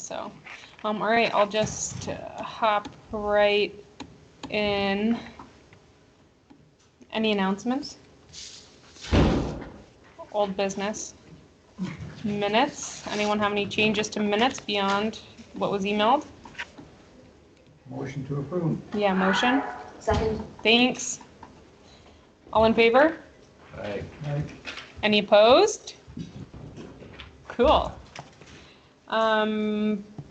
So, all right, I'll just hop right in. Any announcements? Old business. Minutes. Anyone have any changes to minutes beyond what was emailed? Motion to approve. Yeah, motion. Second. Thanks. All in favor? Aye. Any opposed? Cool.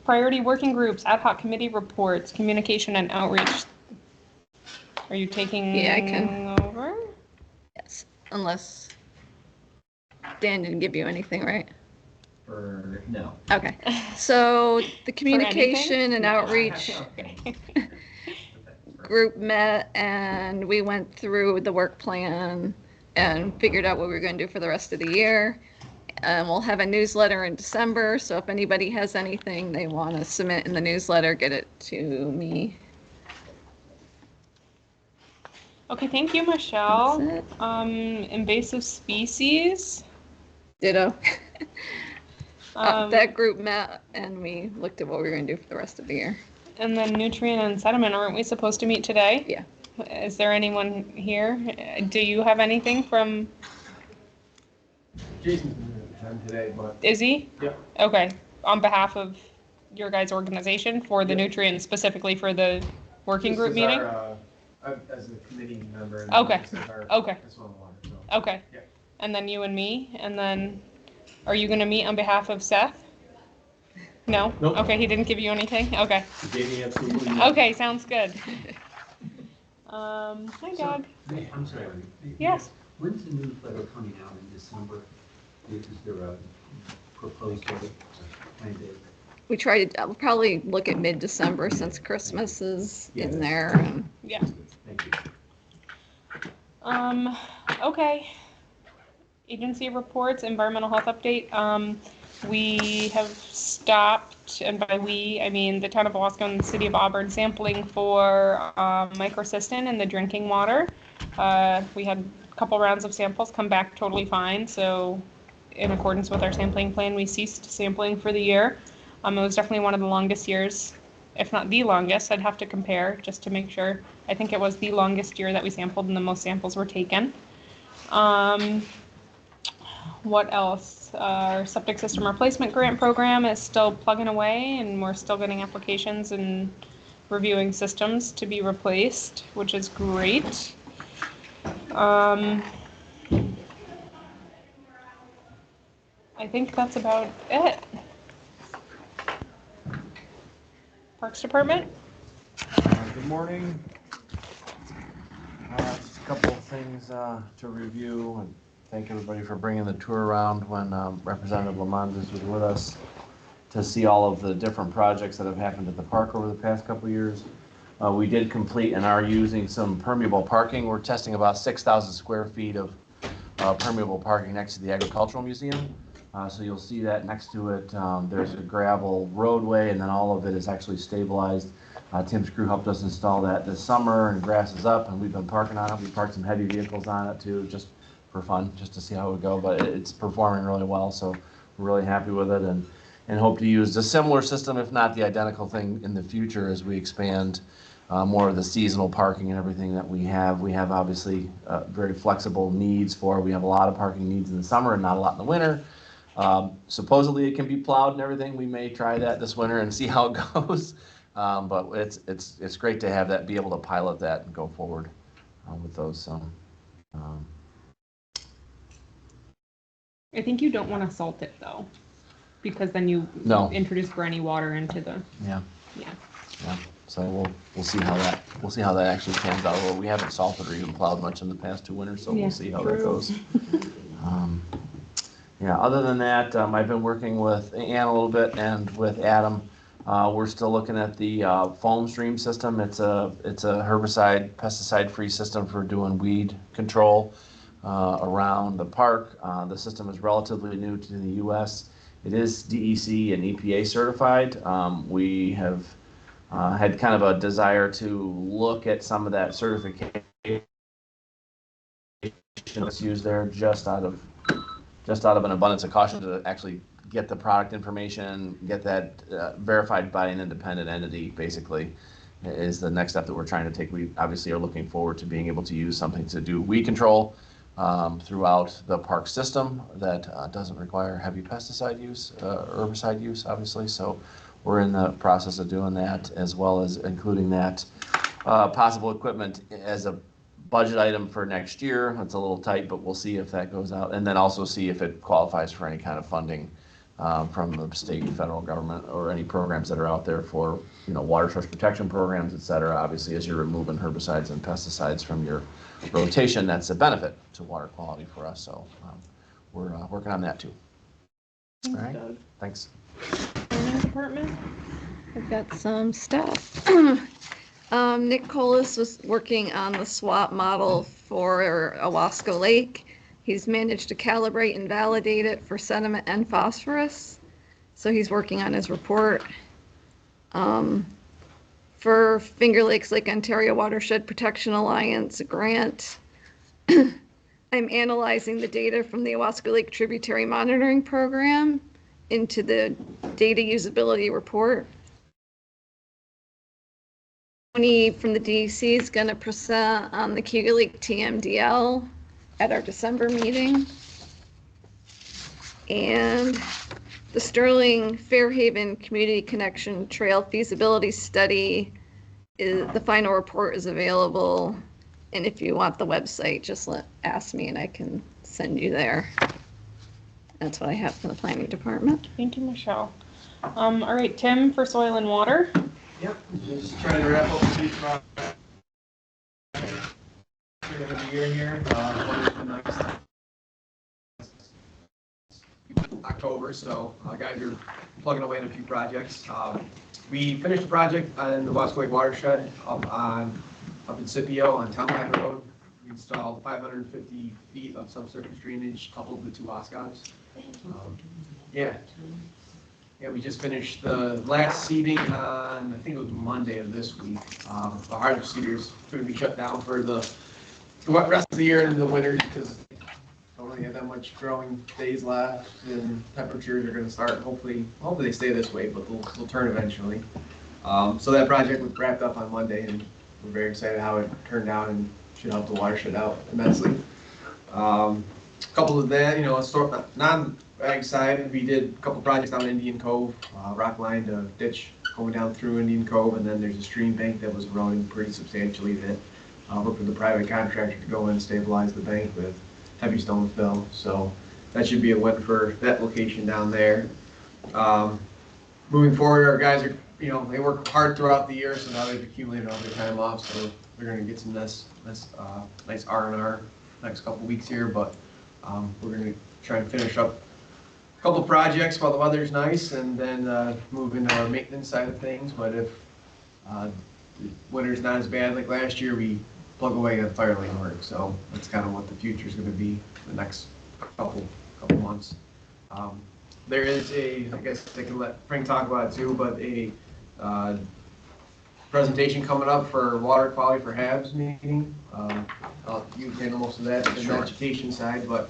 Priority working groups, ad hoc committee reports, communication and outreach. Are you taking Yeah, I can. over? Yes, unless Dan didn't give you anything, right? No. Okay, so the communication anything? and outreach Okay. group met and we went through the work plan and figured out what we were going to do for the rest of the year. And we'll have a newsletter in December, so if anybody has anything they want to submit in the newsletter, get it to me. Okay, thank you, Michelle. That's it. Invasive species. Ditto. Um, That group met and we looked at what we were going to do for the rest of the year. And then nutrient and sediment, aren't we supposed to meet today? Yeah. Is there anyone here? Do you have anything from, Jason's going to attend today, but. is he? Yep. Okay, on behalf of your guys' organization for the Yep. nutrient, specifically for the working This group is meeting? As a committee member. And Okay. this is our- Okay. This one, so. Okay. Yeah. And then you and me, and then, are you gonna meet on behalf of Seth? No? Nope. Okay, he didn't give you anything? Okay. You gave me absolutely nothing. Okay, sounds good. Hi Doug. Hey, I'm sorry. Yes. When's the newsletter coming out in December? Is there a proposed date, a planned date? We try to, we'll probably look at mid-December since Christmas is in there. And Yeah. Thank you. Okay. Agency reports, environmental health update. We have stopped, and by we, I mean the town of Wasco and the city of Auburn, sampling for microcystin in the drinking water. We had a couple rounds of samples come back totally fine, so in accordance with our sampling plan, we ceased sampling for the year. It was definitely one of the longest years, if not the longest. I'd have to compare just to make sure. I think it was the longest year that we sampled and the most samples were taken. What else? Our septic system replacement grant program is still plugging away, and we're still getting applications and reviewing systems to be replaced, which is great. I think that's about it. Parks Department? Good morning. Just a couple of things to review, and thank everybody for bringing the tour around when Representative Lamondres was with us to see all of the different projects that have happened at the park over the past couple of years. We did complete and are using some permeable parking. We're testing about 6,000 square feet of permeable parking next to the Agricultural Museum. So you'll see that next to it, there's a gravel roadway, and then all of it is actually stabilized. Tim's crew helped us install that this summer, and grass is up, and we've been parking on it. We parked some heavy vehicles on it too, just for fun, just to see how it would go, but it's performing really well, so we're really happy with it, and hope to use a similar system, if not the identical thing, in the future as we expand more of the seasonal parking and everything that we have. We have obviously very flexible needs we have a lot of parking needs in the summer and not a lot in the winter. Supposedly it can be plowed and everything. We may try that this winter and see how it goes. But it's great to have that, be able to pilot that and go forward with those. I think you don't want to salt it though, because then you introduce briny water into the. Yeah. Yeah. Yeah. So we'll see how that actually pans out. Well, we haven't salted or even plowed much in the past 2 winters, so we'll see how that goes. Yeah. Other than that, I've been working with Ann a little bit and with Adam. We're still looking at the foam stream system. It's a herbicide, pesticide-free system for doing weed control around the park. The system is relatively new to the U.S. It is DEC and EPA certified. We have had kind of a desire to look at some of that certification that's used there just out of an abundance of caution to actually get the product information, get that verified by an independent entity, basically, is the next step that we're trying to take. We obviously are looking forward to being able to use something to do weed control throughout the park system that doesn't require heavy pesticide use, herbicide use, obviously. So we're in the process of doing that, as well as including that possible equipment as a budget item for next year. It's a little tight, but we'll see if that goes out, and then also see if it qualifies for any kind of funding from the state and federal government, or any programs that are out there for, water source protection programs, et cetera. Obviously, as you're removing herbicides and pesticides from your rotation, that's a benefit to water quality for us. So we're working on that too. All right, Doug. thanks. Planning department? I've got some stuff. Nick Colas was working on the SWAT model for Owasco Lake. He's managed to calibrate and validate it for sediment and phosphorus. So he's working on his report. For Finger Lakes Lake Ontario Watershed Protection Alliance grant, I'm analyzing the data from the Owasco Lake Tributary Monitoring Program into the data usability report. Tony from the DEC is going to present on the Cayuga Lake TMDL at our December meeting. And the Sterling Fairhaven Community Connection Trail Feasibility Study, the final report is available. And if you want the website, just ask me and I can send you there. That's what I have from the planning department. Thank you, Michelle. All right, Tim for soil and water. Yep, just trying to wrap up the beach project. End of the year here, October, so guys are plugging away in a few projects. We finished the project on the Owasco Lake watershed up in Scipio on Town Line Road. We installed 550 feet of subsurface drainage coupled with 2 Wascons. Yeah, we just finished the last seeding on, I think it was Monday of this week. The harvest seeders going to be shut down for the rest of the year and the winter because don't really have that much growing days left, and temperatures are going to start. Hopefully they stay this way, but they'll turn eventually. So that project was wrapped up on Monday, and we're very excited how it turned out and should help the watershed out immensely. Couple of that, non-ag side, we did a couple projects down in Indian Cove, rock lined a ditch going down through Indian Cove, and then there's a stream bank that was eroding pretty substantially that worked with the private contractor to go in and stabilize the bank with heavy stone fill. So that should be a win for that location down there. Moving forward, our guys are, they work hard throughout the year, so now they've accumulated all their time off, so they're going to get some nice R&R next couple weeks here, but we're going to try and finish up a couple projects while the weather's nice, and then move into our maintenance side of things. But if winter's not as bad like last year, we plug away on fire lane work. So that's kind of what the future is going to be the next couple months. There is I guess I can let Frank talk about it too, but a presentation coming up for water quality for HABs meeting. You handle most of that in the education side, but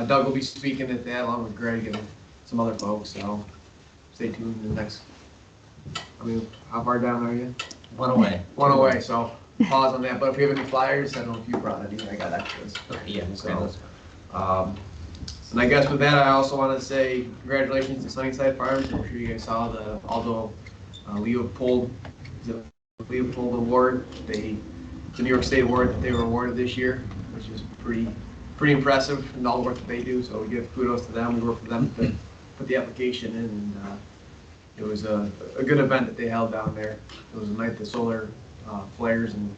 Doug will be speaking at that along with Greg and some other folks. So stay tuned in the next. How far down are you? One away. One away. So pause on that. But if you have any flyers, I don't know if you brought any. I got extras. Yeah. So, and I guess with that, I also want to say congratulations to Sunnyside Farms. I'm sure you guys saw the Aldo Leopold Award. It's a New York State award that they were awarded this year, which is pretty impressive in all the work that they do. So we give kudos to them. We work with them to put the application in, and it was a good event that they held down there. It was a night the solar flares and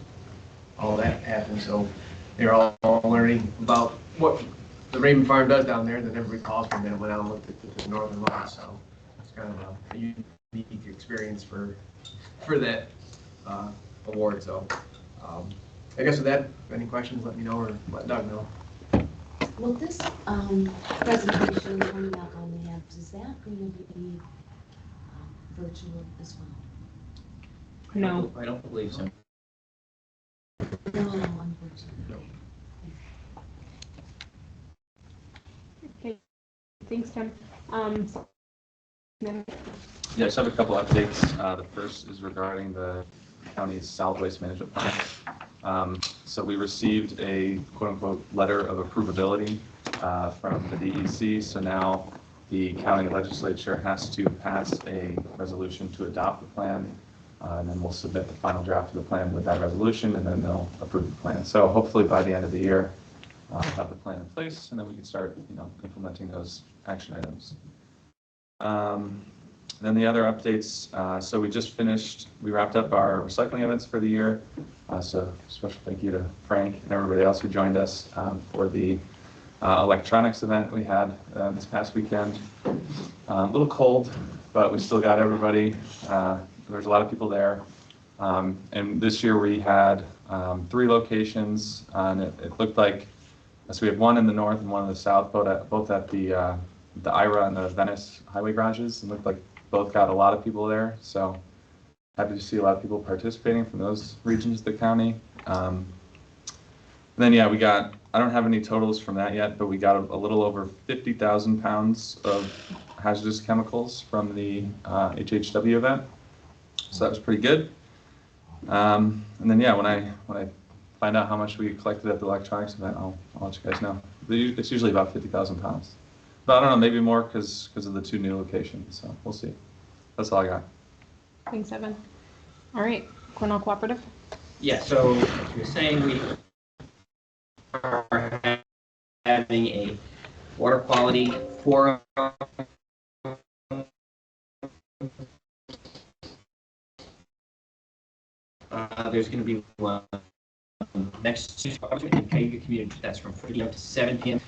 all that happened. So they're all learning about what the Raven Farm does down there. Then everybody calls from them, went out and looked at the northern lights. So it's kind of a unique experience for that award. So I guess with that, if any questions, let me know or let Doug know. Well, this presentation coming up on the app, is that going to be virtual as well? No. I don't believe so. No, unfortunately. Okay. Thanks, Tim. Yeah, I just have a couple updates. The first is regarding the county's solid waste management plan. So we received a quote-unquote letter of approvability from the DEC. So now the county legislature has to pass a resolution to adopt the plan. And then we'll submit the final draft of the plan with that resolution, and then they'll approve the plan. So hopefully by the end of the year, we'll have the plan in place, and then we can start, implementing those action items. Then the other updates, so we wrapped up our recycling events for the year. So special thank you to Frank and everybody else who joined us for the electronics event we had this past weekend. A little cold, but we still got everybody. There's a lot of people there. And this year we had 3 locations, and it looked like, so we had one in the north and one in the south, both at the Ira and the Venice highway garages. It looked like both got a lot of people there, so happy to see a lot of people participating from those regions of the county. Then yeah, I don't have any totals from that yet, but we got a little over 50,000 pounds of hazardous chemicals from the HHW event, so that was pretty good. And then yeah, when I find out how much we collected at the electronics event, I'll let you guys know. It's usually about 50,000 pounds. But I don't know, maybe more because of the 2 new locations, so we'll see. That's all I got. Thanks, Evan. All right, Cornell Cooperative. Yeah, so as you were saying, we are having a water quality forum. There's going to be one next Tuesday in Cayuga Community. That's from 4 p.m. to 7 p.m.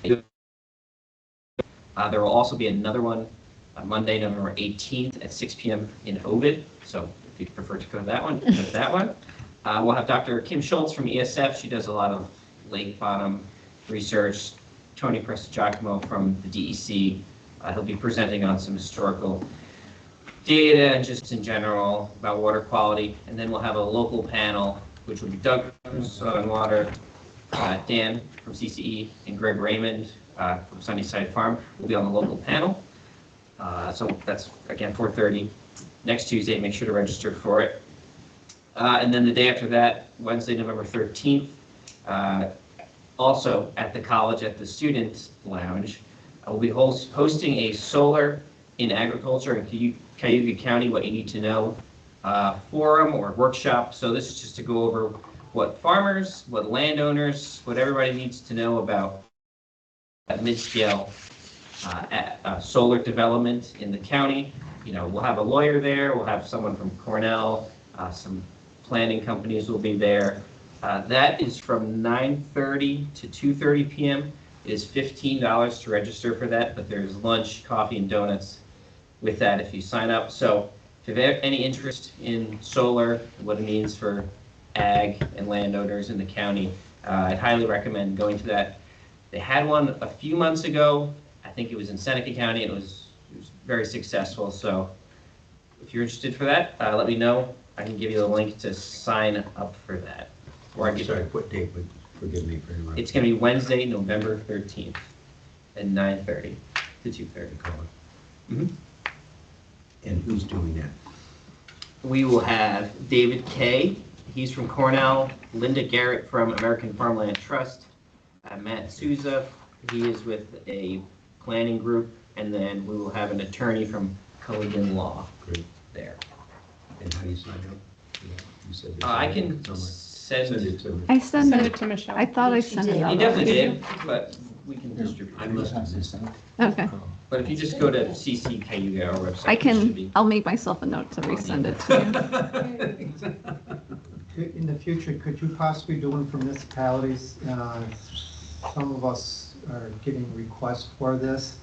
There will also be another one on Monday, November 18th at 6 p.m. in Ovid. So if you prefer to go to that one, go to that one. We'll have Dr. Kim Schultz from ESF. She does a lot of lake bottom research. Tony Prestigiacomo from the DEC. He'll be presenting on some historical data and just in general about water quality. And then we'll have a local panel, which will be Doug from Southern Water, Dan from CCE, and Greg Raymond from Sunnyside Farm will be on the local panel. So that's, again, 4:30 next Tuesday. Make sure to register for it. And then the day after that, Wednesday, November 13th, also at the college at the Student Lounge, we'll be hosting a solar in agriculture in Cayuga County, what you need to know forum or workshop. So this is just to go over what farmers, what landowners, what everybody needs to know about mid-scale solar development in the county. We'll have a lawyer there, we'll have someone from Cornell, some planning companies will be there. That is from 9:30 to 2:30 p.m. It is $15 to register for that, but there's lunch, coffee, and donuts with that if you sign up. So if you have any interest in solar, what it means for ag and landowners in the county, I'd highly recommend going to that. They had one a few months ago. I think it was in Seneca County. It was very successful. So if you're interested for that, let me know. I can give you the link to sign up for that. Or I'm sorry, what date would, forgive me for interrupting. It's going to be Wednesday, November 13th at 9:30 to 2:30. Call it. Mm-hmm. And who's doing that? We will have David Kay. He's from Cornell. Linda Garrett from American Farmland Trust. Matt Souza. He is with a planning group. And then we will have an attorney from Culligan Law. Great. There. And how do you sign up? You said I can somewhere. send Send it to me. I sent Send it. it to Michelle. I thought I Yes, you sent it did. out. You definitely did, but we can distribute I it. must have missed it. Okay. But if you just go to CC Cayuga, our website, I it should can, be. I'll make myself a note to resend it to you. In the future, could you possibly do one for municipalities? Some of us are getting requests for this,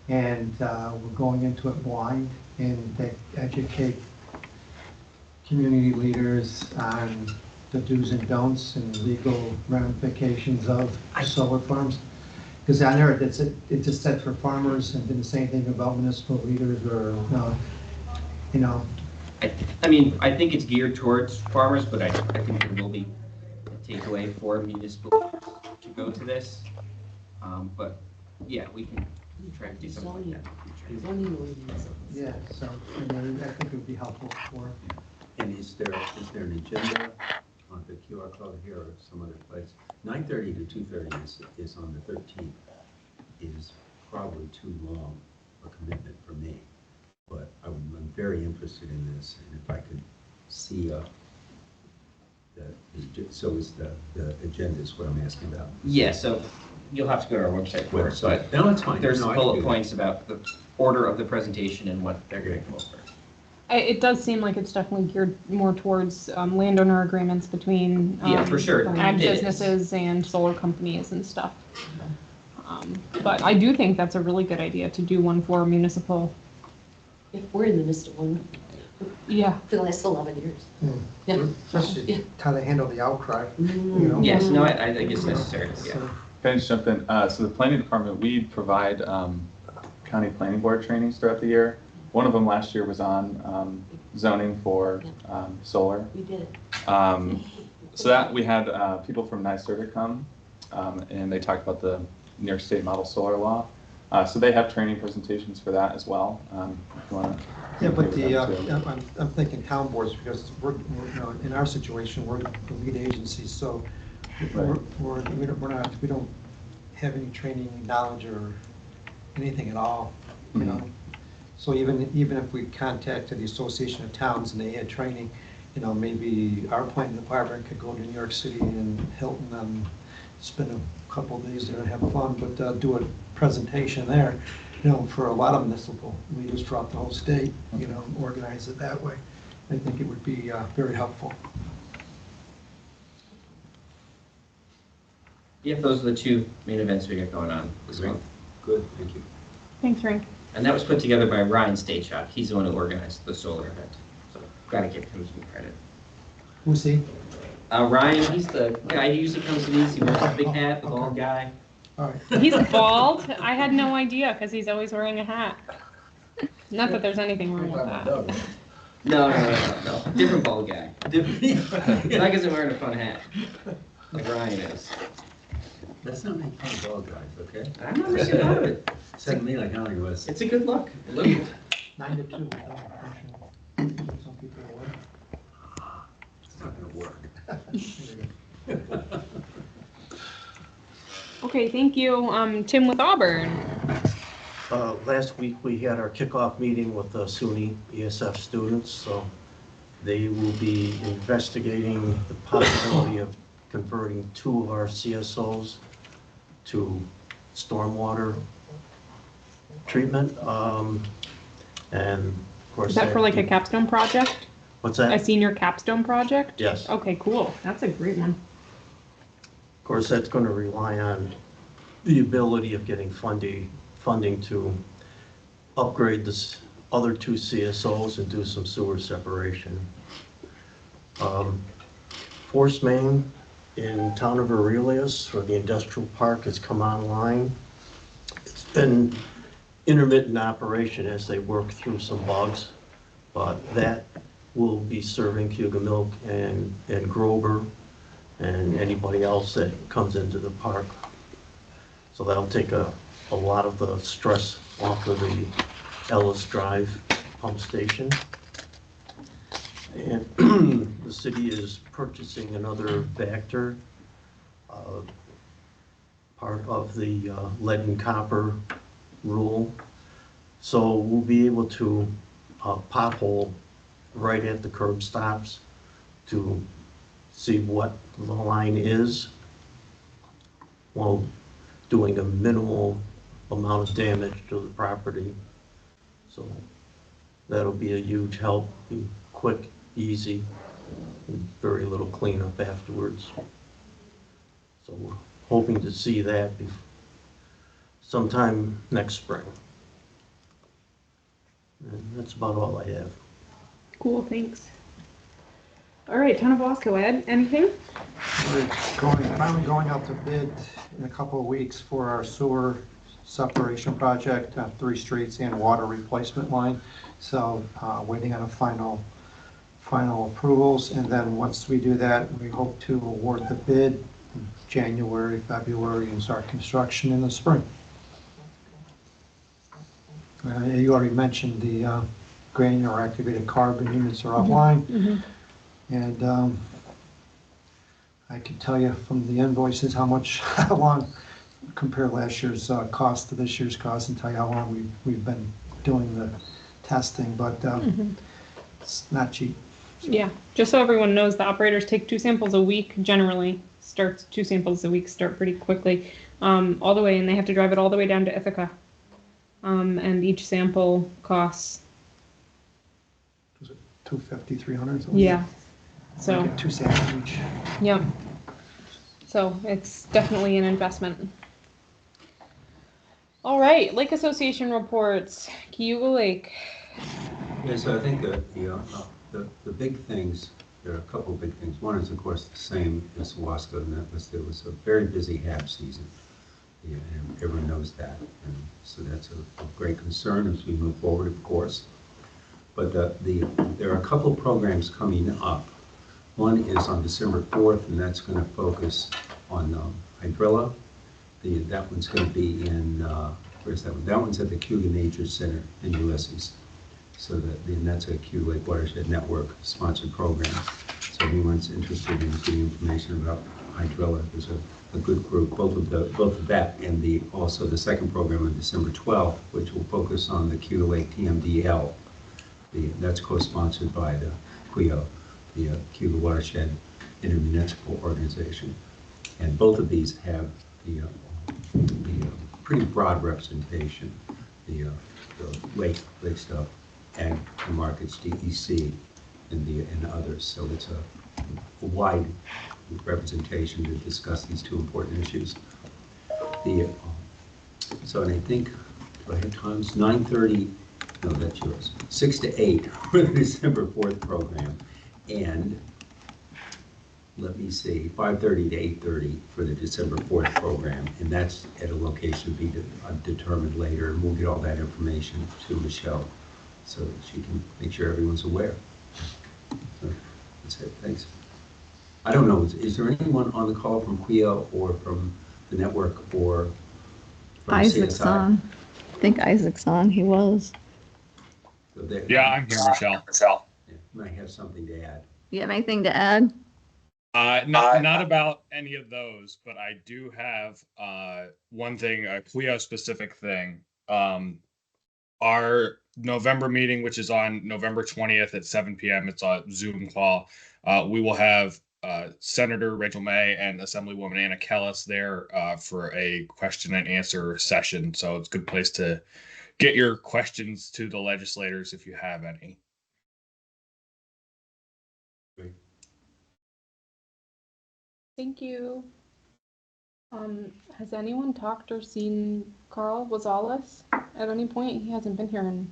and we're going into it blind, and they educate community leaders on the do's and don'ts and legal ramifications of solar farms. Because I know it just said for farmers and didn't say anything about municipal leaders or, I mean, I think it's geared towards farmers, but I think there will be a takeaway for municipal to go to this. But yeah, we can try to do something like that in the future. zoning ordinance. Yeah, so, I mean, I think it would be helpful for, And is there an agenda on the QR code here or some other place? 9:30 to 2:30 is on the 13th, is probably too long a commitment for me. But I'm very interested in this, and if I could see, so is the agenda is what I'm asking about. Yeah, so you'll have to go to our website for it, but No, it's fine. there's No, I can do bullet that. points about the order of the presentation and what they're going to go over. It does seem like it's definitely geared more towards landowner agreements between Yeah, for sure. ag It is. businesses and solar companies and stuff. But I do think that's a really good idea to do one for municipal. If we're in the midst of one Yeah. for the last 11 years. Yeah. Yeah. especially how to handle the outcry, you Mm. know? Yes, no, I think it's necessary, yeah. So, Can I just jump in? So the planning department, we provide county planning board trainings throughout the year. One of them last year was on zoning for solar. We did. So that we had people from NYSERDA come, and they talked about the New York State model solar law. So they have training presentations for that as well. If you want to. Yeah, but I'm thinking town boards, because we're, you know, in our situation, we're the lead agency, so we don't have any training, knowledge, or anything at all, you know? So even if we contacted the Association of Towns and they had training, you know, maybe our planning department could go to New York City and Hilton and spend a couple of days there and have fun, but do a presentation there, you know, for a lot of municipal, we just drop the whole state, you know, organize it that way. I think it would be very helpful. Yep, those are the two main events we got going on this month. Good, thank you. Thanks, Frank. And that was put together by Ryan Stachok. He's the one who organized the solar event. So gotta give him some credit. Who's he? Ryan, he's the guy who usually comes to these. He wears a big hat, the bald guy. All right. He's bald. I had no idea because he's always wearing a hat. Not that there's anything wrong with that. No. Different bald guy. Mike isn't wearing a fun hat like Ryan is. Let's not make fun of bald guys, okay? I'm not making fun of it. Sounded to me like Holly was. It's a good look. Look. 9 to 2. Some people would. It's not gonna work. Okay, thank you. Tim with Auburn. Last week, we had our kickoff meeting with the SUNY ESF students, so they will be investigating the possibility of converting 2 of our CSOs to stormwater treatment. And of course. Is that for like a capstone project? What's A that? senior capstone project? Yes. Okay, cool. That's a great one. Of course, that's going to rely on the ability of getting funding to upgrade this other 2 CSOs and do some sewer separation. Force main in town of Aurelius for the industrial park has come online. It's been intermittent operation as they work through some bugs, but that will be serving Cayuga Milk and Grover and anybody else that comes into the park. So that'll take a lot of the stress off of the Ellis Drive pump station. And the city is purchasing another Vector, part of the lead and copper rule. So we'll be able to pothole right at the curb stops to see what the line is while doing a minimal amount of damage to the property. So that'll be a huge help, be quick, easy, and very little cleanup afterwards. So we're hoping to see that sometime next spring. And that's about all I have. Cool, thanks. All right, Town of Wasco, Ed, anything? We're finally going out to bid in a couple of weeks for our sewer separation project, 3 streets and water replacement line. So waiting on a final approvals, and then once we do that, we hope to award the bid in January, February, and start construction in the spring. You already mentioned the granular activated carbon units are offline. Mhm. And I can tell you from the invoices how much, how long, compare last year's cost to this year's cost and tell you how long we've been doing the testing, but it's not cheap. Yeah, just so everyone knows, the operators take 2 samples a week generally. Starts 2 samples a week, start pretty quickly, all the way, and they have to drive it all the way down to Ithaca. And each sample costs, Was it 250, 300? Something? yeah. We So, get 2 samples each. yep. So it's definitely an investment. All right, Lake Association reports, Cayuga Lake. Yeah, so I think the big things, there are a couple of big things. One is, of course, the same as Wasco, and that was, it was a very busy HAB season. Yeah, and everyone knows that, and so that's a great concern as we move forward, of course. But there are a couple of programs coming up. One is on December 4th, and that's going to focus on hydrilla. That one's going to be in, where's that one? That one's at the Cayuga Nature Center in Ulysses. So that's a Cayuga Lake Watershed Network sponsored program. So anyone's interested in getting information about hydrilla, there's a good group, both of that and also the second program on December 12th, which will focus on the Cayuga Lake TMDL. That's co-sponsored by the CWIO, the Cayuga Watershed Intermunicipal Organization. And both of these have the pretty broad representation, the lake stuff, ag markets, DEC, and others. So it's a wide representation to discuss these two important issues. So and I think, do I have times? 9:30, no, that's yours. 6 to 8 for the December 4th program. And let me see, 5:30 to 8:30 for the December 4th program. And that's at a location to be determined later. And we'll get all that information to Michelle so that she can make sure everyone's aware. So that's it, thanks. I don't know, is there anyone on the call from CWIO or from the network or from Isaac's CSI? on. I think Isaac's on. He was. So Yeah, I'm here, Michelle. yeah, might have something to add. You have anything to add? Not about any of those, but I do have one thing, a Clio specific thing. Our November meeting, which is on November 20th at 7 p.m., it's a Zoom call. We will have Senator Rachel May and Assemblywoman Anna Kellis there for a question and answer session. So it's a good place to get your questions to the legislators if you have any. Great. Thank you. Has anyone talked or seen Carl Wazalis at any point? He hasn't been here in,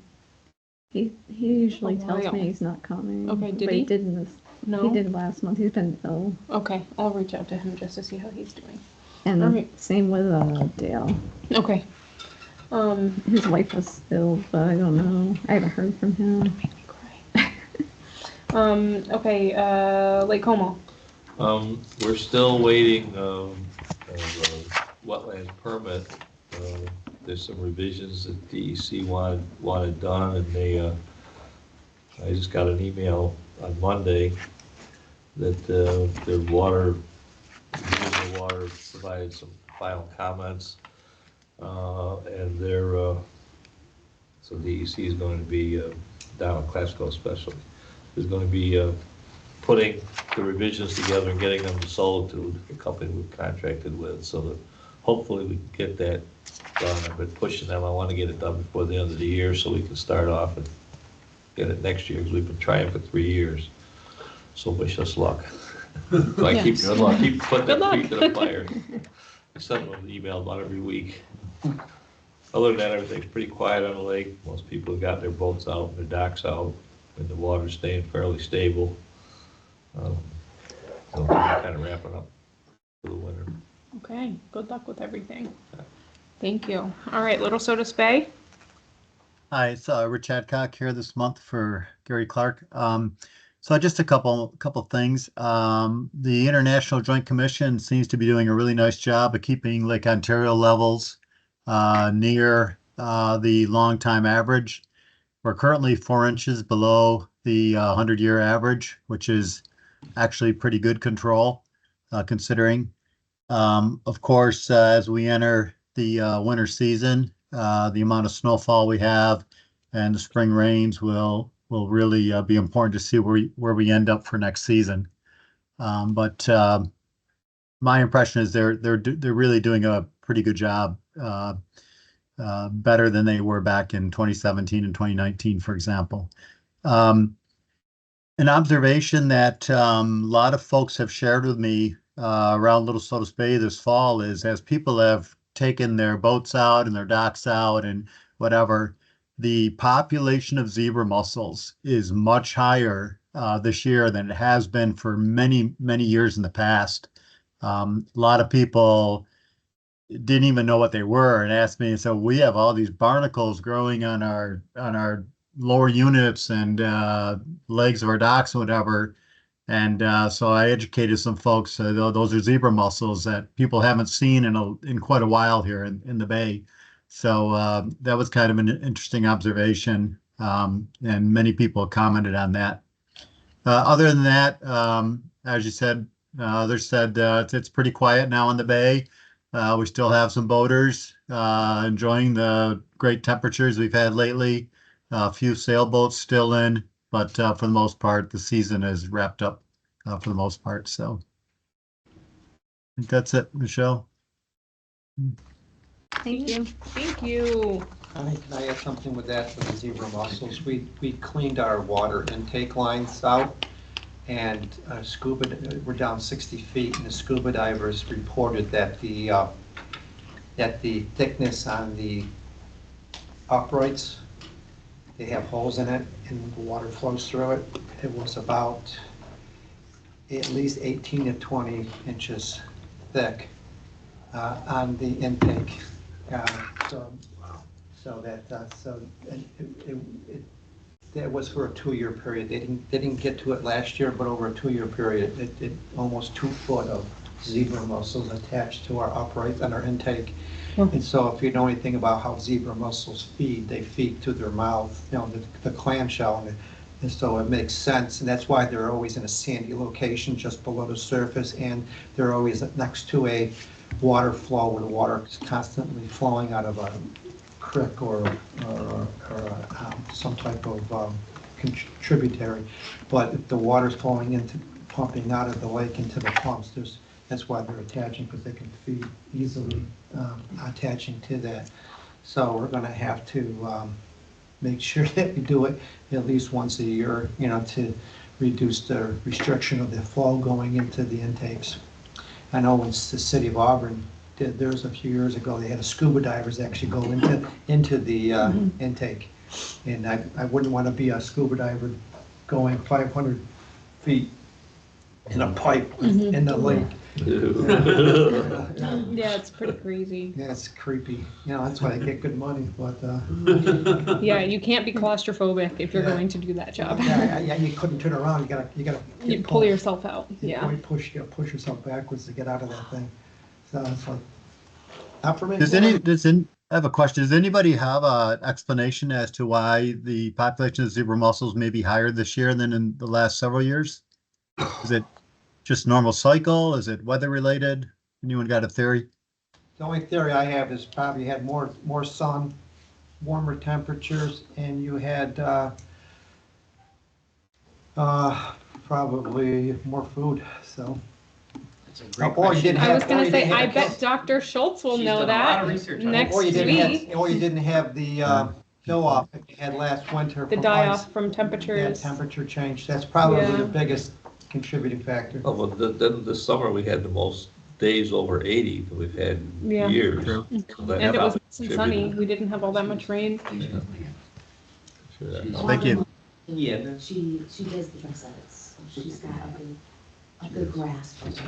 He usually A tells while. me he's not coming. Okay, did but he? didn't this. no? He did last month. He's been ill. Okay, I'll reach out to him just to see how he's doing. And Alright. same with Dale. Okay. His wife was ill, but I don't know. I haven't heard from him. Make me cry. Okay, Lake Como. We're still waiting on a wetlands permit. There's some revisions that DEC wanted done, and I just got an email on Monday that their water provided some final comments, and so DEC is going to be down in Classico especially, is going to be putting the revisions together and getting them sold to the company we've contracted with, so that hopefully we can get that done. I've been pushing them. I want to get it done before the end of the year so we can start off and get it next year, because we've been trying for 3 years. So wish us luck. So I keep putting Good that luck. feet to the fire. I send them an email about every week. Other than that, everything's pretty quiet on the lake. Most people have got their boats out and their docks out, and the water's staying fairly stable. So we're kind of wrapping up for the winter. Okay, good luck with everything. Thank you. All right, Little Soda Spay. Hi, it's Rich Adcock here this month for Gary Clark. So just a couple things. The International Joint Commission seems to be doing a really nice job of keeping Lake Ontario levels near the long-time average. We're currently 4 inches below the 100-year average, which is actually pretty good control, considering. Of course, as we enter the winter season, the amount of snowfall we have and the spring rains will really be important to see where we end up for next season. But my impression is they're really doing a pretty good job, better than they were back in 2017 and 2019, for example. An observation that a lot of folks have shared with me around Little Sodas Bay this fall is as people have taken their boats out and their docks out and whatever, the population of zebra mussels is much higher this year than it has been for many, many years in the past. A lot of people didn't even know what they were and asked me, so we have all these barnacles growing on our lower units and legs of our docks or whatever. And so I educated some folks. Those are zebra mussels that people haven't seen in quite a while here in the bay. So that was kind of an interesting observation, and many people commented on that. Other than that, as you said, others said it's pretty quiet now in the bay. We still have some boaters enjoying the great temperatures we've had lately. A few sailboats still in, but for the most part, the season is wrapped up for the most part. So I think that's it, Michelle. Thank you. Thank you. Can I add something with that for the zebra mussels? We cleaned our water intake lines out, and we're down 60 feet, and the scuba divers reported that the thickness on the uprights, they have holes in it, and the water flows through it. It was about at least 18 to 20 inches thick on the intake. That was for a 2-year period. They didn't get to it last year, but over a 2-year period, it almost 2 foot of zebra mussels attached to our uprights and our intake. And so if you know anything about how zebra mussels feed, they feed through their mouth, the clamshell, and so it makes sense. And that's why they're always in a sandy location just below the surface, and they're always next to a water flow where the water is constantly flowing out of a creek or some type of tributary. But if the water's pumping out of the lake into the pumps, that's why they're attaching, because they can feed easily attaching to that. So we're going to have to make sure that we do it at least once a year, to reduce the restriction of the flow going into the intakes. I know when the city of Auburn did theirs a few years ago, they had a scuba divers actually go into the intake. And I wouldn't want to be a scuba diver going 500 feet in a pipe in the lake. Yeah, it's pretty crazy. Yeah, it's creepy. That's why they get good money, but yeah, you can't be claustrophobic if you're going to do that job. Yeah, you couldn't turn around. You pull yourself out. Yeah. You push yourself backwards to get out of that thing. So it's like, not for me. I have a question. Does anybody have an explanation as to why the population of zebra mussels may be higher this year than in the last several years? Is it just normal cycle? Is it weather related? Anyone got a theory? The only theory I have is probably had more sun, warmer temperatures, and you had probably more food. So. Or you didn't I was going to say, I bet Dr. Schultz will know that next week. Or you didn't have the fill off that you had last winter. The die off from temperatures. Yeah, temperature change. That's probably the biggest contributing factor. Oh, well, then this summer we had the most days over 80 that we've had in years. So and it was nice and sunny. We didn't have all that much rain. Thank you. Yeah. She does the dress edits, so she's got a good grasp of it.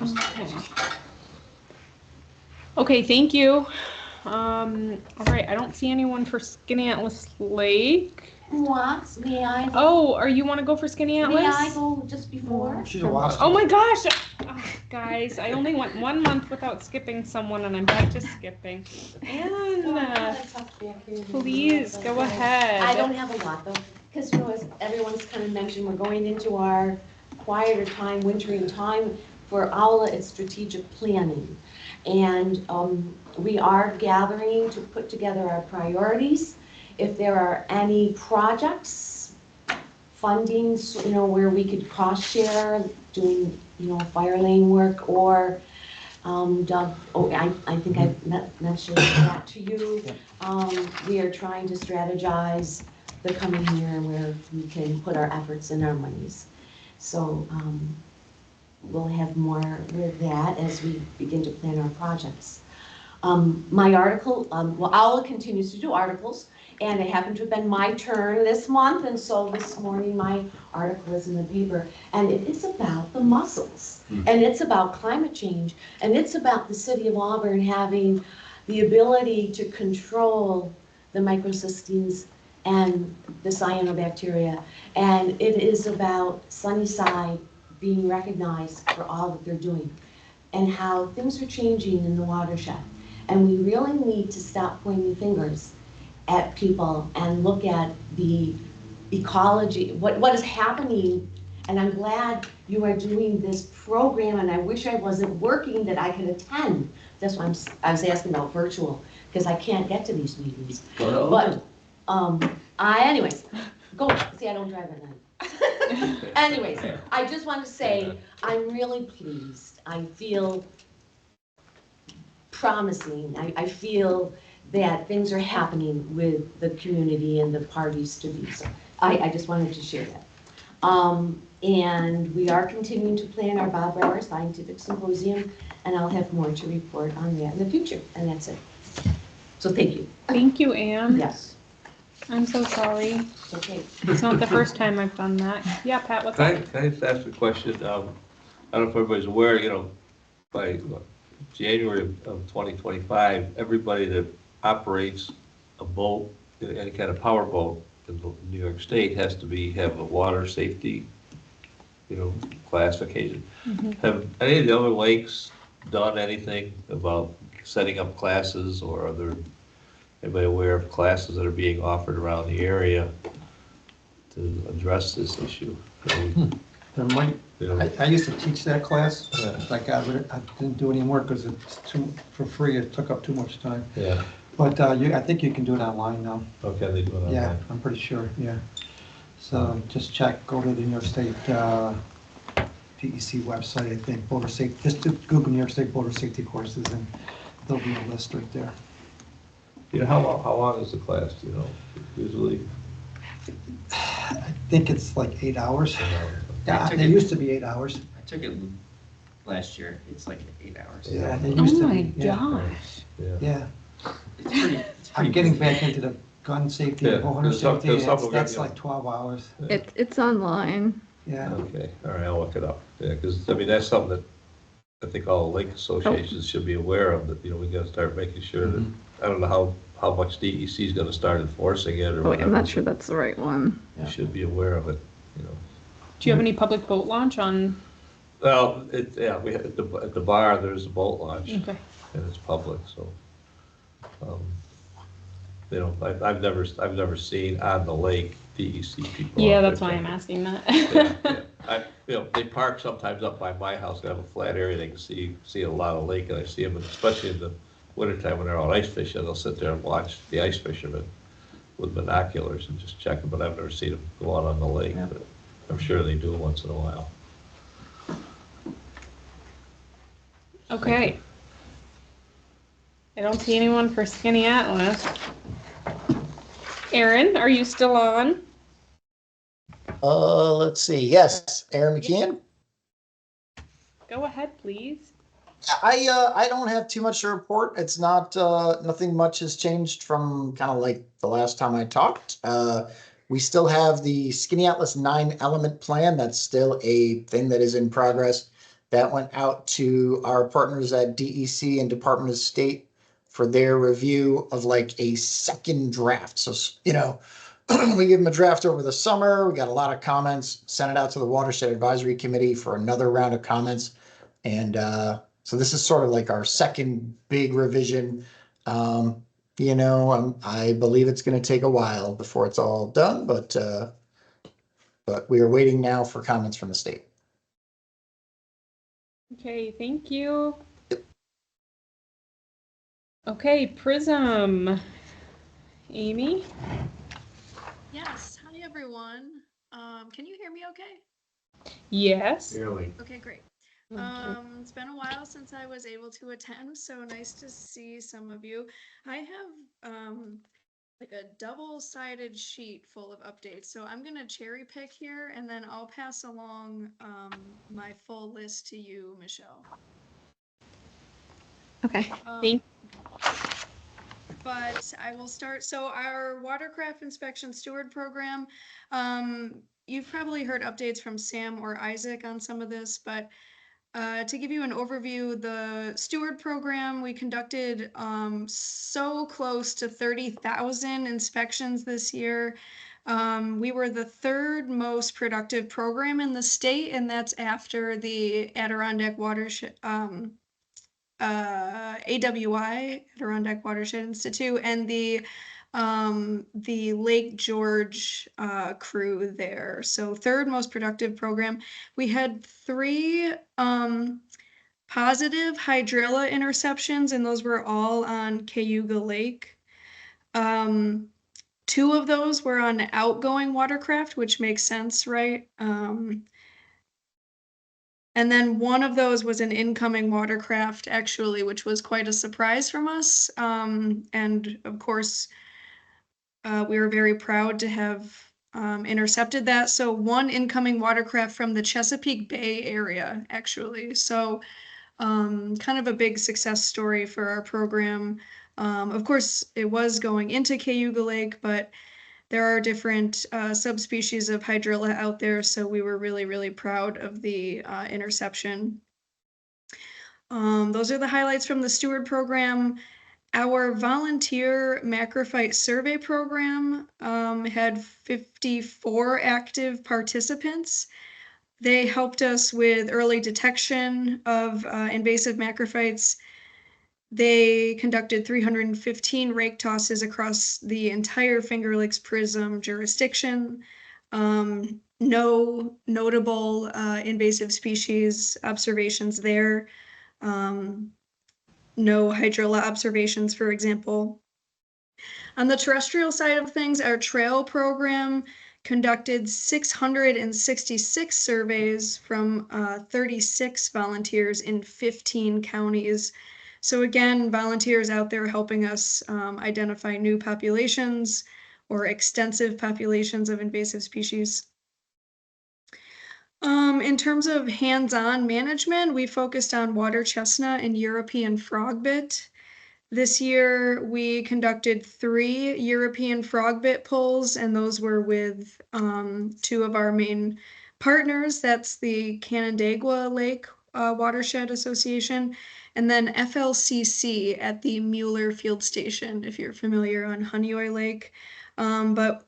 Okay, thank you. All right, I don't see anyone for Skaneateles Lake. What? May I? Oh, or you want to go for Skinny Atlas? May I go just before? She's a lost. Oh my gosh! Ugh, guys, I only went 1 month without skipping someone, and I'm back to skipping. Anna, please go ahead. I don't have a lot though, because as everyone's kind of mentioned, we're going into our quieter time, wintering time for AULA. It's strategic planning. And we are gathering to put together our priorities. If there are any projects, fundings, where we could cost share, doing, fire lane work, or Doug, I think I mentioned that to you. We are trying to strategize the coming year where we can put our efforts and our monies. So we'll have more with that as we begin to plan our projects. My article, AULA continues to do articles, and it happened to have been my turn this month, and so this morning my article is in the paper, and it is about the mussels, and it's about climate change, and it's about the city of Auburn having the ability to control the microcystines and the cyanobacteria, and it is about Sunnyside being recognized for all that they're doing, and how things are changing in the watershed. And we really need to stop pointing fingers at people and look at the ecology, what is happening. And I'm glad you are doing this program, and I wish I wasn't working that I could attend. That's why I was asking about virtual, because I can't get to these meetings. But anyways, see, I don't drive at night. Anyways, I just want to say I'm really pleased. I feel promising. I feel that things are happening with the community and the parties to be. So I just wanted to share that. And we are continuing to plan our Bob Brower Scientific Symposium, and I'll have more to report on that in the future. And that's it. So thank you. Thank you, Anne. Yes. I'm so sorry. Okay. It's not the first time I've done that. Yeah, Pat, what's up? Can I just ask a question? I don't know if everybody's aware, by January of 2025, everybody that operates a boat, any kind of power boat in New York State has to have a water safety, classification. Have any of the other lakes done anything about setting up classes, or are there anybody aware of classes that are being offered around the area to address this issue? There might, I used to teach that class, Yeah. but I didn't do any more because it's for free, it took up too much time. Yeah. But I think you can do it online now. Okay, they do it online. Yeah, I'm pretty sure, yeah. So just check, go to the New York State DEC website, I think, boater safety, just Google New York State boater safety courses, and there'll be a list right there. How long is the class, usually? I think it's like 8 hours. Yeah, they used to be 8 hours. I took it last year. It's like 8 hours. Yeah, they used to Oh my be, yeah. gosh. Yeah, It's pretty I'm getting back into the gun safety, Yeah, and boater there's some- safety, there's some that's yeah. like 12 hours, It's online. yeah. Okay, all right, I'll look it up. Yeah, because, that's something that I think all lake associations should be aware of, that, we gotta start making sure that, I don't know how much DEC is gonna start enforcing it or Oh, wait, whatever. I'm not sure that's the right one. You should be aware of it, Do you have any public boat launch on? Well, we had at the bar, there's a boat launch, Okay. and it's public, so. I've never seen on the lake DEC people. Yeah, out that's there why I'm checking. asking that. Yeah. They park sometimes up by my house, they have a flat area, they can see a lot of lake, and I see them, especially in the wintertime when they're out ice fishing, they'll sit there and watch the ice fishermen with binoculars and just check them, but I've never seen them go out on the lake, but I'm sure they do once in a while. Okay. I don't see anyone for Skinny Atlas. Aaron, are you still on? Let's see. Yes, Aaron McKeon. Go ahead, please. I don't have too much to report. It's not nothing much has changed from kind of like the last time I talked. We still have the Skinny Atlas 9-element plan. That's still a thing that is in progress. That went out to our partners at DEC and Department of State for their review of like a second draft. So, We gave them a draft over the summer. We got a lot of comments, sent it out to the Watershed Advisory Committee for another round of comments. And so this is sort of like our second big revision. I believe it's going to take a while before it's all done, but we are waiting now for comments from the state. Okay, thank you. Okay, Prism. Amy? Yes, hi everyone. Can you hear me okay? Yes. Barely. Okay, great. It's been a while since I was able to attend, so nice to see some of you. I have like a double-sided sheet full of updates, so I'm gonna cherry pick here and then I'll pass along my full list to you, Michelle. Okay, thank But I will start. So our watercraft inspection steward program, you've probably heard updates from Sam or Isaac on some of this, but to give you an overview, the steward program, we conducted so close to 30,000 inspections this year. We were the third most productive program in the state, and that's after the Adirondack Watershed, AWI, Adirondack Watershed Institute, and the Lake George crew there. So third most productive program. We had 3 positive hydrilla interceptions, and those were all on Cayuga Lake. 2 of those were on outgoing watercraft, which makes sense, right? And then one of those was an incoming watercraft, actually, which was quite a surprise from us. And of course, we were very proud to have intercepted that. So one incoming watercraft from the Chesapeake Bay area, actually. So kind of a big success story for our program. Of course, it was going into Cayuga Lake, but there are different subspecies of hydrilla out there, so we were really, really proud of the interception. Those are the highlights from the steward program. Our volunteer macrophyte survey program had 54 active participants. They helped us with early detection of invasive macrophytes. They conducted 315 rake tosses across the entire Finger Lakes Prism jurisdiction. No notable invasive species observations there. No hydrilla observations, for example. On the terrestrial side of things, our trail program conducted 666 surveys from 36 volunteers in 15 counties. So again, volunteers out there helping us identify new populations or extensive populations of invasive species. In terms of hands-on management, we focused on water chestnut and European frogbit. This year, we conducted 3 European frogbit pulls, and those were with 2 of our main partners. That's the Canandaigua Lake Watershed Association, and then FLCC at the Mueller Field Station, if you're familiar on Honeoye Lake. But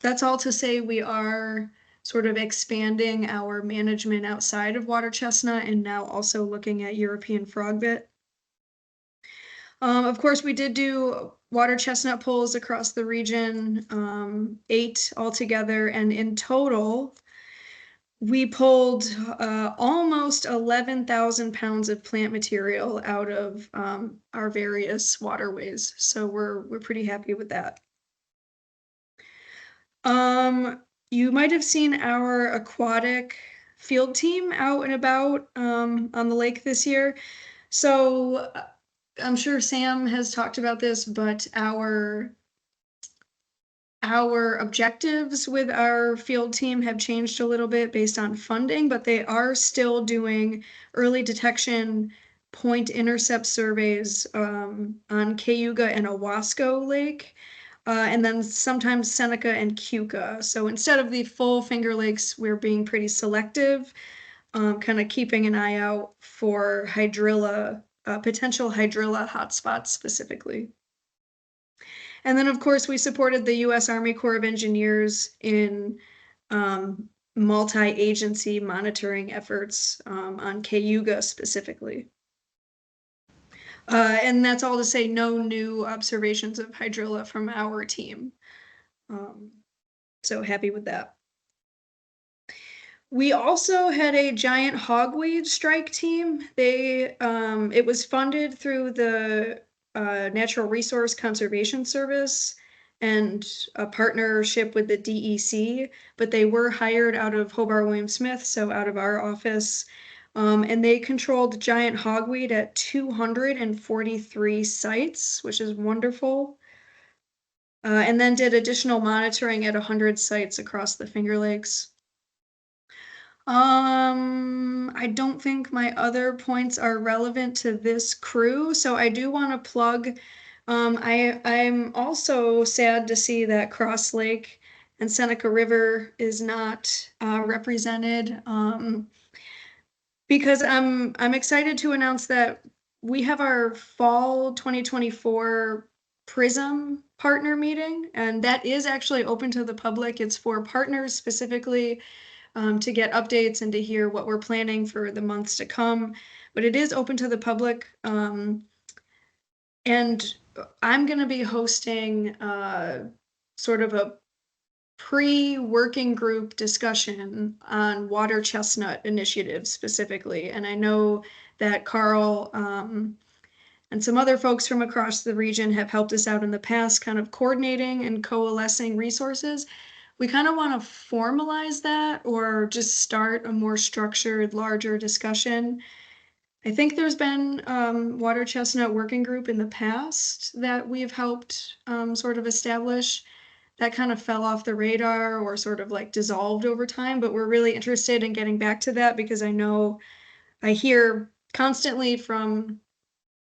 that's all to say we are sort of expanding our management outside of water chestnut and now also looking at European frogbit. Of course, we did do water chestnut pulls across the region, 8 altogether, and in total, we pulled almost 11,000 pounds of plant material out of our various waterways. So we're pretty happy with that. You might have seen our aquatic field team out and about on the lake this year. So I'm sure Sam has talked about this, but our objectives with our field team have changed a little bit based on funding, but they are still doing early detection point intercept surveys on Cayuga and Owasco Lake, and then sometimes Seneca and Cayuga. So instead of the full Finger Lakes, we're being pretty selective, kind of keeping an eye out for hydrilla, potential hydrilla hotspots specifically. And then, of course, we supported the U.S. Army Corps of Engineers in multi-agency monitoring efforts on Cayuga specifically. And that's all to say no new observations of hydrilla from our team. So happy with that. We also had a giant hogweed strike team. It was funded through the Natural Resource Conservation Service and a partnership with the DEC, but they were hired out of Hobart William Smith, so out of our office. And they controlled giant hogweed at 243 sites, which is wonderful. And then did additional monitoring at 100 sites across the Finger Lakes. I don't think my other points are relevant to this crew, so I do want to plug. I'm also sad to see that Cross Lake and Seneca River is not represented. Because I'm excited to announce that we have our fall 2024 PRISM partner meeting, and that is actually open to the public. It's for partners specifically to get updates and to hear what we're planning for the months to come. But it is open to the public. And I'm going to be hosting sort of a pre-working group discussion on water chestnut initiatives specifically. And I know that Carl and some other folks from across the region have helped us out in the past, kind of coordinating and coalescing resources. We kind of want to formalize that or just start a more structured, larger discussion. I think there's been water chestnut working group in the past that we've helped sort of establish. That kind of fell off the radar or sort of like dissolved over time, but we're really interested in getting back to that because I know I hear constantly from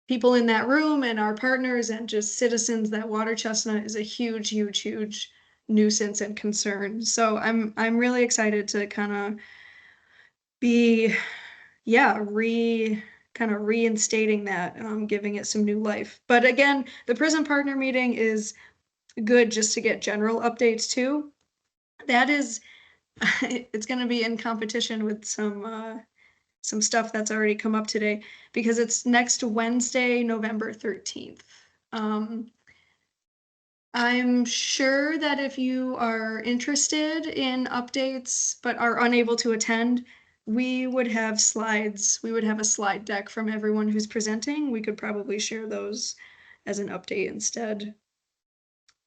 people in that room and our partners and just citizens that water chestnut is a huge, huge, huge nuisance and concern. So I'm really excited to kind of be, kind of reinstating that, giving it some new life. But again, the PRISM partner meeting is good just to get general updates too. That is, it's going to be in competition with some stuff that's already come up today because it's next Wednesday, November 13th. I'm sure that if you are interested in updates but are unable to attend, we would have slides. We would have a slide deck from everyone who's presenting. We could probably share those as an update instead.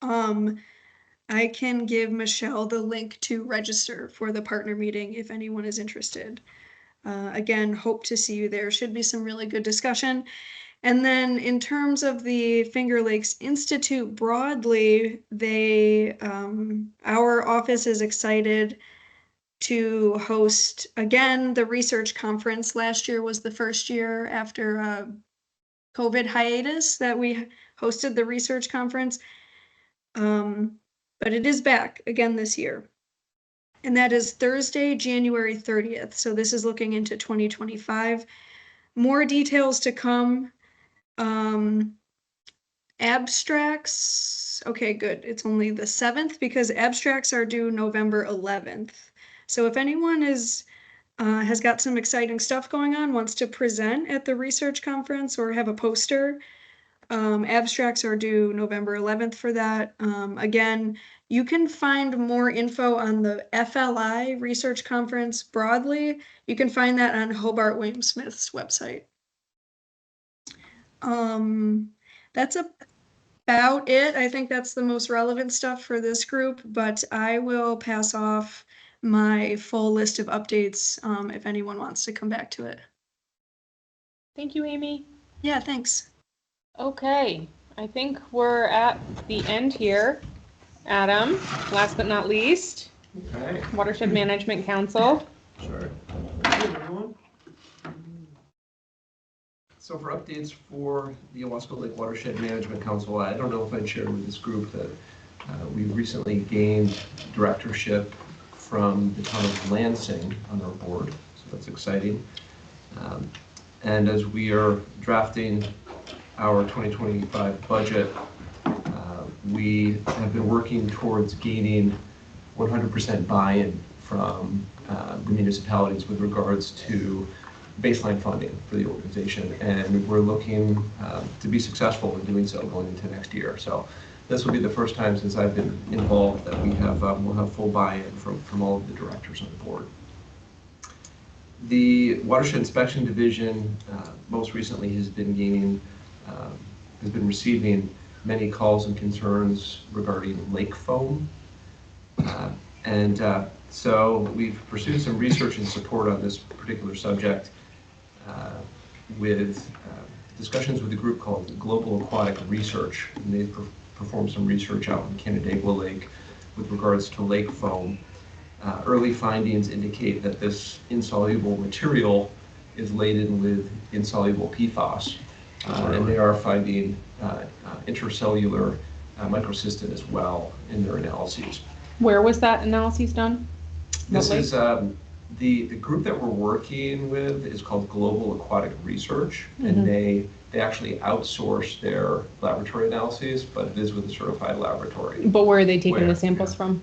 I can give Michelle the link to register for the partner meeting if anyone is interested. Again, hope to see you there. Should be some really good discussion. And then in terms of the Finger Lakes Institute broadly, our office is excited to host again the research conference. Last year was the first year after COVID hiatus that we hosted the research conference. But it is back again this year. And that is Thursday, January 30th. So this is looking into 2025. More details to come. Abstracts. Okay, good. It's only the 7th because abstracts are due November 11th. So if anyone has got some exciting stuff going on, wants to present at the research conference or have a poster, abstracts are due November 11th for that. Again, you can find more info on the FLI research conference broadly. You can find that on Hobart William Smith's website. That's about it. I think that's the most relevant stuff for this group, but I will pass off my full list of updates if anyone wants to come back to it. Thank you, Amy. Yeah, thanks. Okay, I think we're at the end here. Adam, last but not least, Okay. Watershed Management Council. Sure. Hey, everyone. So for updates for the Owasco Lake Watershed Management Council, I don't know if I'd shared with this group that we recently gained directorship from the town of Lansing on our board, so that's exciting. And as we are drafting our 2025 budget, we have been working towards gaining 100% buy-in from the municipalities with regards to baseline funding for the organization, and we're looking to be successful in doing so going into next year. So this will be the first time since I've been involved that we'll have full buy-in from all of the directors on the board. The Watershed Inspection Division most recently has been receiving many calls and concerns regarding lake foam. So we've pursued some research and support on this particular subject with discussions with a group called Global Aquatic Research. And they performed some research out in Canandaigua Lake with regards to lake foam. Early findings indicate that this insoluble material is laden with insoluble PFAS. And they are finding intercellular microcystin as well in their analyses. Where was that analysis done? This is the group that we're working with is called Global Aquatic Research, and they actually outsource their laboratory analyses, but it is with a certified laboratory. But where are they taking the samples from?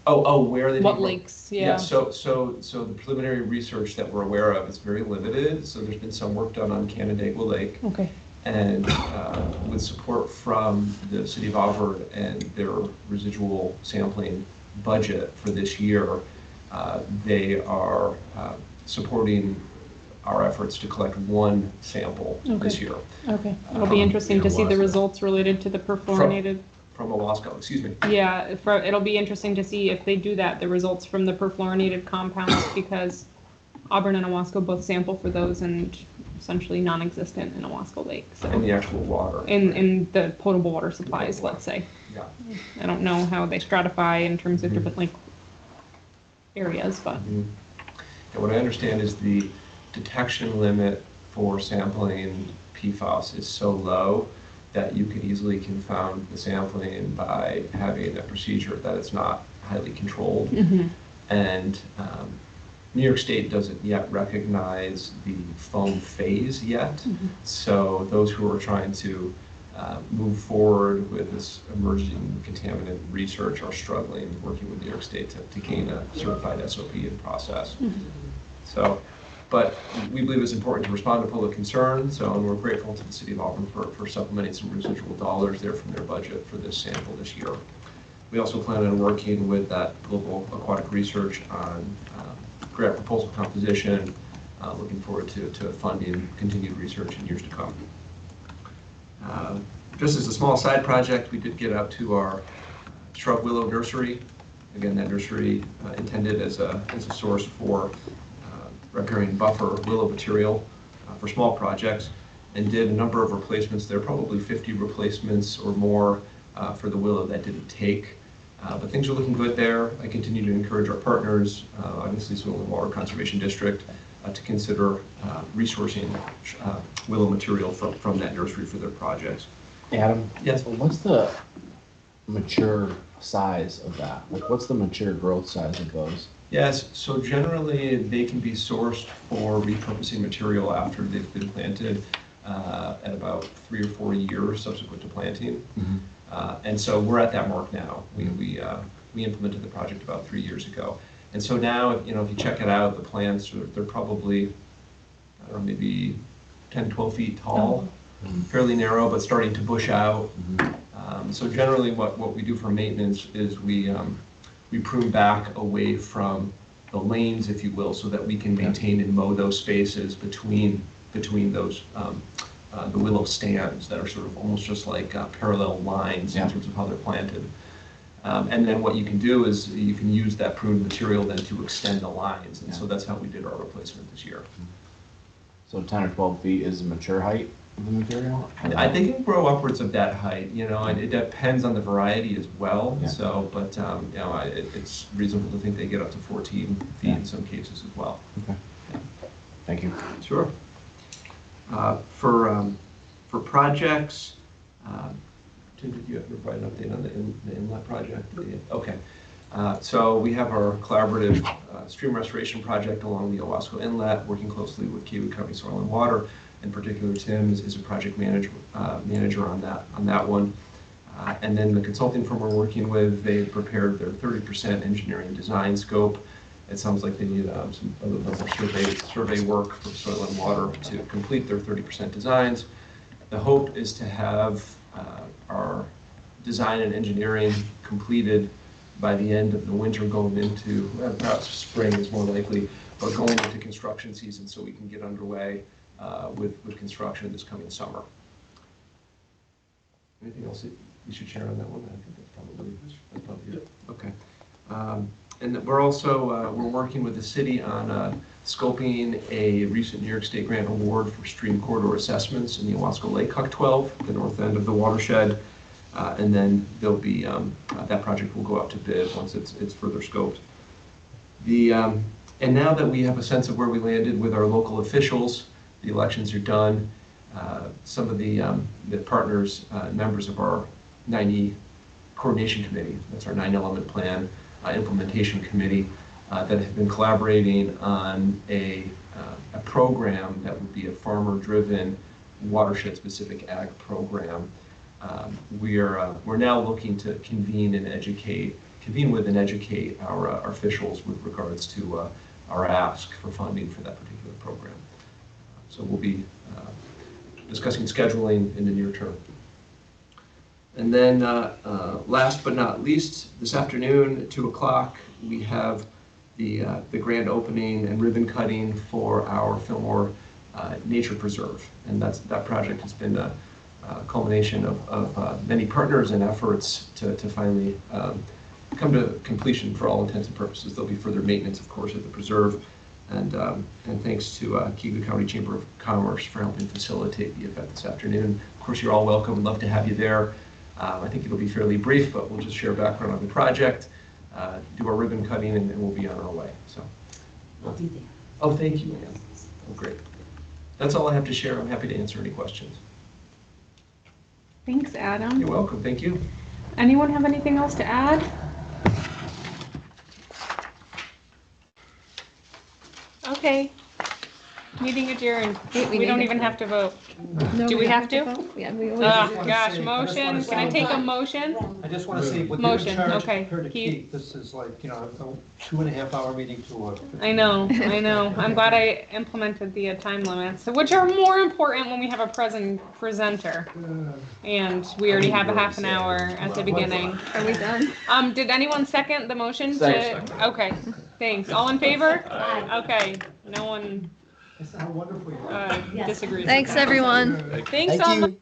Where are they? What lakes? Yeah. So the preliminary research that we're aware of is very limited. So there's been some work done on Canandaigua Lake. Okay. And with support from the City of Auburn and their residual sampling budget for this year, they are supporting our efforts to collect one sample this year. Okay. It'll be interesting to see the results related to the perfluorinated. From Owasco, excuse me. Yeah, it'll be interesting to see if they do that, the results from the perfluorinated compounds, because Auburn and Owasco both sample for those and essentially non-existent in Owasco Lake. So in the actual water. In the potable water supplies, let's say. Yeah. I don't know how they stratify in terms of different lake areas, but. And what I understand is the detection limit for sampling PFAS is so low that you could easily confound the sampling by having a procedure that is not highly controlled. And New York State doesn't yet recognize the foam phase yet. So those who are trying to move forward with this emerging contaminant research are struggling working with New York State to gain a certified SOP and process. So, but we believe it's important to respond to public concern, so and we're grateful to the City of Auburn for supplementing some residual dollars there from their budget for this sample this year. We also plan on working with that Global Aquatic Research on grant proposal composition, looking forward to funding continued research in years to come. Just as a small side project, we did get out to our shrub willow nursery. Again, that nursery intended as a source for riparian buffer willow material for small projects, and did a number of replacements there, probably 50 replacements or more for the willow that didn't take. But things are looking good there. I continue to encourage our partners, obviously Soil and Water Conservation District, to consider resourcing willow material from that nursery for their projects. Adam? Yes? What's the mature size of that? Like, what's the mature growth size of those? Yes, so generally they can be sourced for repurposing material after they've been planted at about 3 or 4 years subsequent to planting. And so we're at that mark now. We implemented the project about 3 years ago. And so now, if you check it out, the plants, they're probably, I don't know, maybe 10, 12 feet tall, fairly narrow, but starting to bush out. So generally what we do for maintenance is we prune back away from the lanes, if you will, so that we can maintain and mow those spaces between those the willow stands that are sort of almost just like parallel lines in terms of how they're planted. And then what you can do is you can use that pruned material then to extend the lines, and so that's how we did our replacement this year. So 10 or 12 feet is the mature height of the material? I think it can grow upwards of that height, and it depends on the variety as well. Yeah. So, but it's reasonable to think they get up to 14 feet in some cases as well. Okay. Yeah. Thank you. Sure. For projects, Tim, did you provide an update on the inlet project? Okay. So we have our collaborative stream restoration project along the Owasco Inlet, working closely with Cayuga County Soil and Water. In particular, Tim is a project manager on that one. And then the consulting firm we're working with, they prepared their 30% engineering design scope. It sounds like they need some a little bit more survey work for soil and water to complete their 30% designs. The hope is to have our design and engineering completed by the end of the winter, going into, perhaps spring is more likely, but going into construction season so we can get underway with construction this coming summer. Anything else that you should share on that one? I think that's probably it. Okay. And we're also, we're working with the city on scoping a recent New York State grant award for stream corridor assessments in the Owasco Lake Huck 12, the north end of the watershed. And then there'll be, that project will go out to bid once it's further scoped. And now that we have a sense of where we landed with our local officials, the elections are done, some of the partners, members of our 9E coordination committee, that's our 9-element plan implementation committee, that have been collaborating on a program that would be a farmer-driven, watershed-specific ag program. We're now looking to convene with and educate our officials with regards to our ask for funding for that particular program. So we'll be discussing scheduling in the near term. And then last but not least, this afternoon at 2 o'clock, we have the grand opening and ribbon cutting for our Fillmore Nature Preserve. And that project has been a culmination of many partners and efforts to finally come to completion for all intents and purposes. There'll be further maintenance, of course, at the preserve. And thanks to Cayuga County Chamber of Commerce for helping facilitate the event this afternoon. Of course, you're all welcome. Love to have you there. I think it'll be fairly brief, but we'll just share background on the project, do our ribbon cutting, and we'll be on our way. So, I'll be there. Oh, thank you, Ann. Oh, great. That's all I have to share. I'm happy to answer any questions. Thanks, Adam. You're welcome. Thank you. Anyone have anything else to add? Okay. Meeting adjourned. We don't even have to vote. Do we have to? vote? Yeah, we always Oh, gosh, motion. Can I take a motion? I just want to say, with Motion, your charge okay. her to Keith. Keith, this is like, you know, a 2.5-hour meeting to a. I know. I'm glad I implemented the time limits, which are more important when we have a presenter. And we already have a half an hour at the beginning. Are we done? Did anyone second the motion? Second. Okay, thanks. All in favor? Okay, no one How wonderful you are. disagrees. with Thanks, that. everyone. Thanks Thank all. you.